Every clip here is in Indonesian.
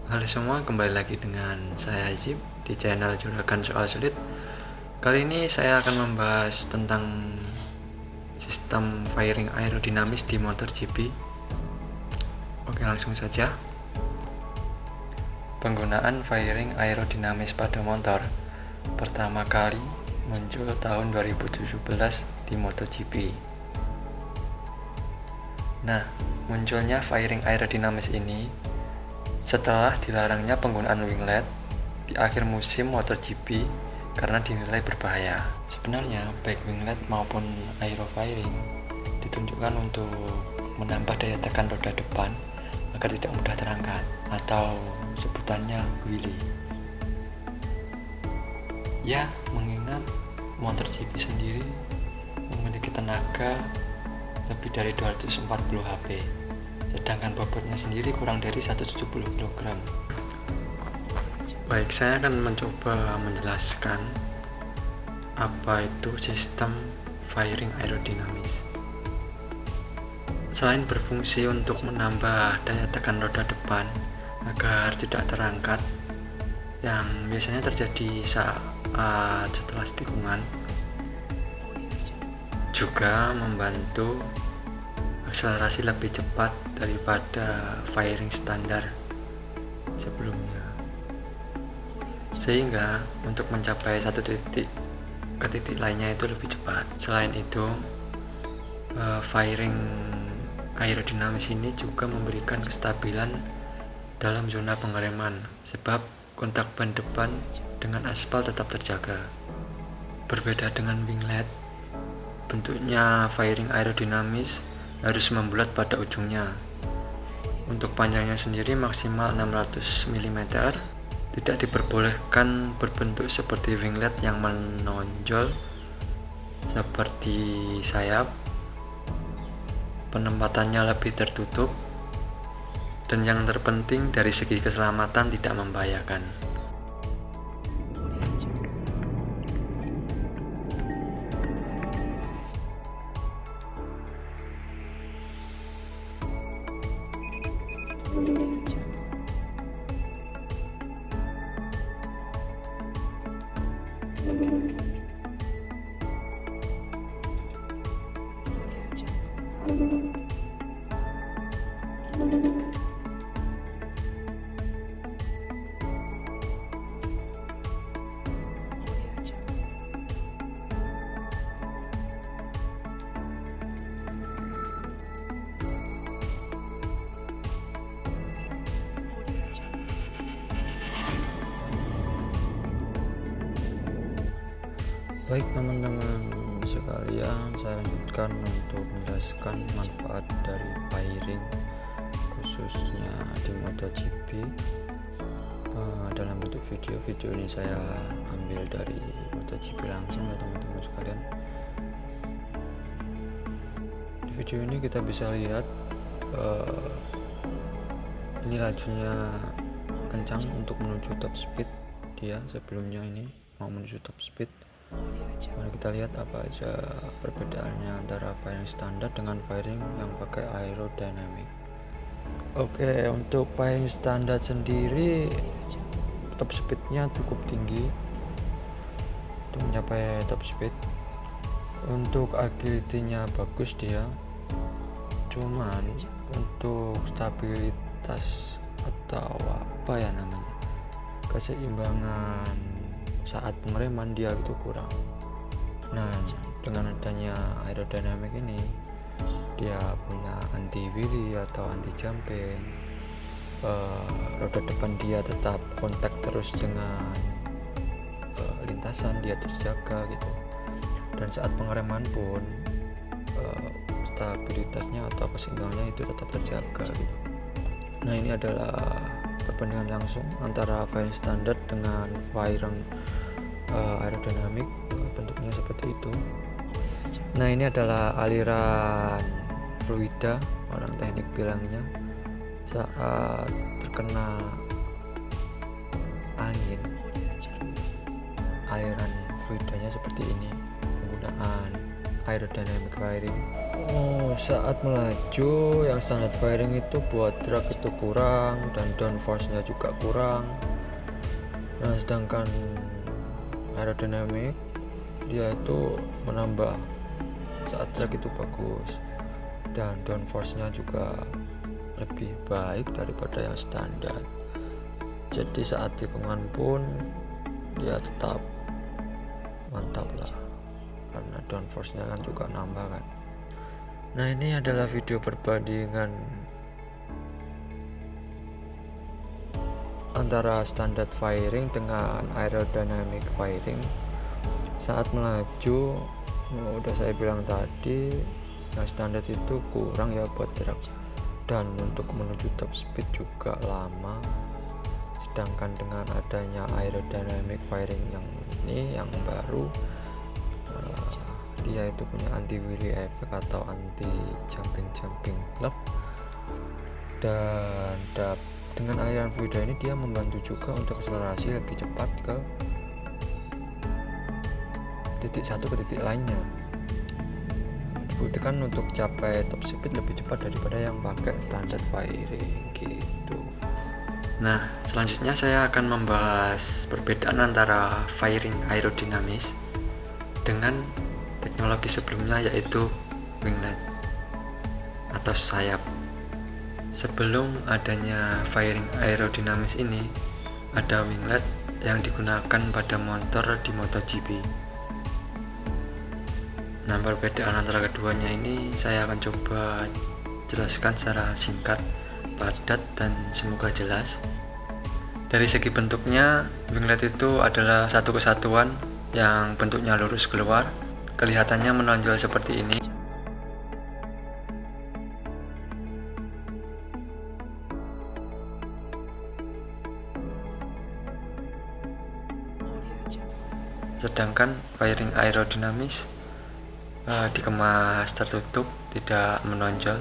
Halo semua, kembali lagi dengan saya Azib di channel Juragan Soal Sulit. Kali ini saya akan membahas tentang sistem firing aerodinamis di motor GP. Oke, langsung saja. Penggunaan firing aerodinamis pada motor pertama kali muncul tahun 2017 di MotoGP. Nah, munculnya firing aerodinamis ini setelah dilarangnya penggunaan winglet di akhir musim MotoGP karena dinilai berbahaya. Sebenarnya baik winglet maupun aerofiring ditunjukkan untuk menambah daya tekan roda depan agar tidak mudah terangkat, atau sebutannya wheelie. Ya, mengingat MotoGP sendiri memiliki tenaga lebih dari 240 HP, sedangkan bobotnya sendiri kurang dari 170 kg. Baik, saya akan mencoba menjelaskan apa itu sistem firing aerodinamis. Selain berfungsi untuk menambah daya tekan roda depan agar tidak terangkat, yang biasanya terjadi saat setelah tikungan, juga membantu akselerasi lebih cepat daripada firing standar sebelumnya, sehingga untuk mencapai satu titik ke titik lainnya itu lebih cepat. Selain itu, firing aerodinamis ini juga memberikan kestabilan dalam zona pengereman, sebab kontak ban depan dengan aspal tetap terjaga. Berbeda dengan winglet, bentuknya firing aerodinamis harus membulat pada ujungnya. Untuk panjangnya sendiri maksimal 600 mm, tidak diperbolehkan berbentuk seperti winglet yang menonjol seperti sayap. Penempatannya lebih tertutup, dan yang terpenting dari segi keselamatan tidak membahayakan. Baik teman-teman sekalian, saya lanjutkan untuk menjelaskan manfaat dari firing khususnya di MotoGP. Dalam bentuk video ini saya ambil dari MotoGP langsung ya teman-teman sekalian. Di video ini kita bisa lihat ini lajunya kencang untuk menuju top speed. Dia sebelumnya ini mau menuju top speed. Mari kita lihat apa aja perbedaannya antara firing standar dengan firing yang pakai aerodynamic. Oke, untuk firing standar sendiri top speednya cukup tinggi untuk mencapai top speed. Untuk agility-nya bagus dia, cuman untuk stabilitas atau apa ya namanya, keseimbangan saat pengereman dia itu kurang. Nah, dengan adanya aerodynamic ini, dia punya anti wheelie atau anti jumping, roda depan dia tetap kontak terus dengan lintasan, dia terjaga gitu. Dan saat pengereman pun stabilitasnya atau keseimbangannya itu tetap terjaga gitu. Nah, ini adalah perbandingan langsung antara firing standar dengan firing aerodynamic. Bentuknya seperti itu. Nah, ini adalah aliran fluida, orang teknik bilangnya, saat terkena angin. Aliran fluidanya seperti ini menggunakan aerodynamic firing. Saat melaju yang standar firing itu buat drag itu kurang dan downforce nya juga kurang. Nah sedangkan aerodynamic dia itu menambah saat drag itu bagus dan downforce nya juga lebih baik daripada yang standar. Jadi saat tikungan pun dia tetap mantap lah, karena downforce nya kan juga nambah kan. Nah ini adalah video perbandingan antara standard firing dengan aerodynamic firing. Saat melaju, udah saya bilang tadi, yang standar itu kurang ya buat jarak, dan untuk menuju top speed juga lama. Sedangkan dengan adanya aerodynamic firing yang ini yang baru, dia itu punya anti wheelie effect atau anti jumping club, dan dengan aliran fluida ini dia membantu juga untuk akselerasi lebih cepat ke titik satu ke titik lainnya. Dibuktikan untuk capai top speed lebih cepat daripada yang pakai standard firing gitu. Nah selanjutnya saya akan membahas perbedaan antara firing aerodinamis dengan teknologi sebelumnya, yaitu winglet atau sayap. Sebelum adanya firing aerodinamis ini, ada winglet yang digunakan pada motor di MotoGP. Nah perbedaan antara keduanya ini saya akan coba jelaskan secara singkat, padat, dan semoga jelas. Dari segi bentuknya, winglet itu adalah satu kesatuan yang bentuknya lurus keluar, kelihatannya menonjol seperti ini. Sedangkan firing aerodinamis dikemas tertutup, tidak menonjol.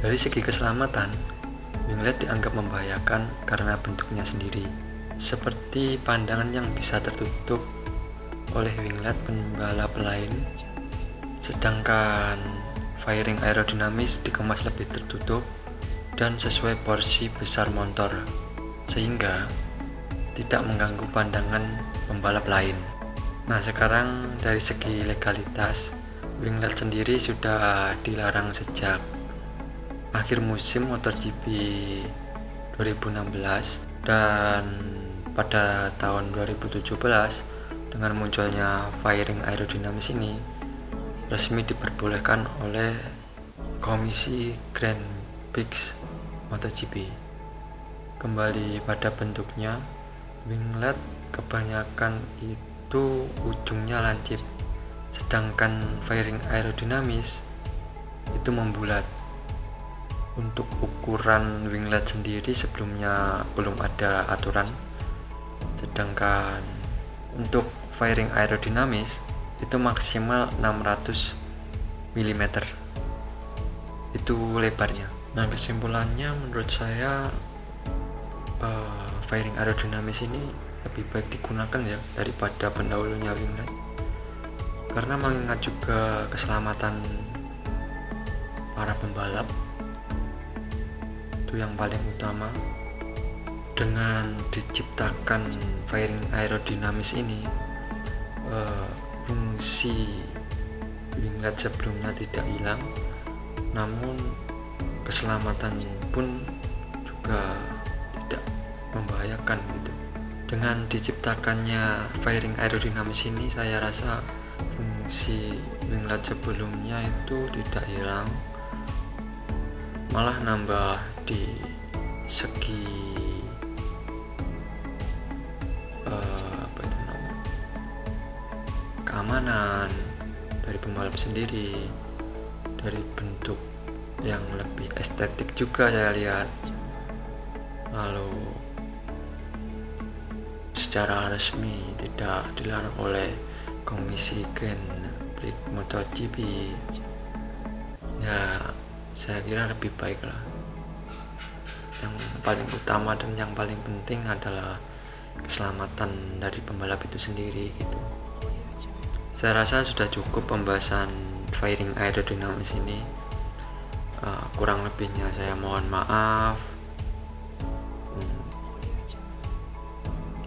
Dari segi keselamatan, winglet dianggap membahayakan karena bentuknya sendiri, seperti pandangan yang bisa tertutup oleh winglet pembalap lain. Sedangkan firing aerodinamis dikemas lebih tertutup dan sesuai porsi besar motor, sehingga tidak mengganggu pandangan pembalap lain. Nah sekarang dari segi legalitas, winglet sendiri sudah dilarang sejak akhir musim MotoGP 2016, dan pada tahun 2017 dengan munculnya firing aerodinamis ini resmi diperbolehkan oleh Komisi Grand Prix MotoGP. Kembali pada bentuknya, winglet kebanyakan itu ujungnya lancip, sedangkan firing aerodinamis itu membulat. Untuk ukuran winglet sendiri sebelumnya belum ada aturan, sedangkan untuk firing aerodinamis itu maksimal 600 mm itu lebarnya. Nah kesimpulannya, menurut saya firing aerodinamis ini lebih baik digunakan ya daripada pendahulunya winglet, karena mengingat juga keselamatan para pembalap itu yang paling utama. Dengan diciptakan firing aerodinamis ini, fungsi winglet sebelumnya tidak hilang, namun keselamatan pun juga tidak membahayakan gitu. Dengan diciptakannya fairing aerodinamis ini, saya rasa fungsi winglet sebelumnya itu tidak hilang, malah nambah di segi keamanan dari pembalap sendiri, dari bentuk yang lebih estetik juga saya lihat. Lalu secara resmi tidak dilarang oleh Komisi Grand Prix MotoGP, ya saya kira lebih baik lah. Yang paling utama dan yang paling penting adalah keselamatan dari pembalap itu sendiri gitu. Saya rasa sudah cukup pembahasan fairing aerodinamis ini. Kurang lebihnya saya mohon maaf.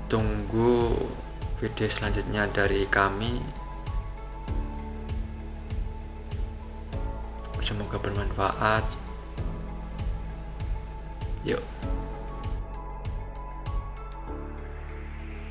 Tunggu video selanjutnya dari kami. Semoga bermanfaat. Yuk.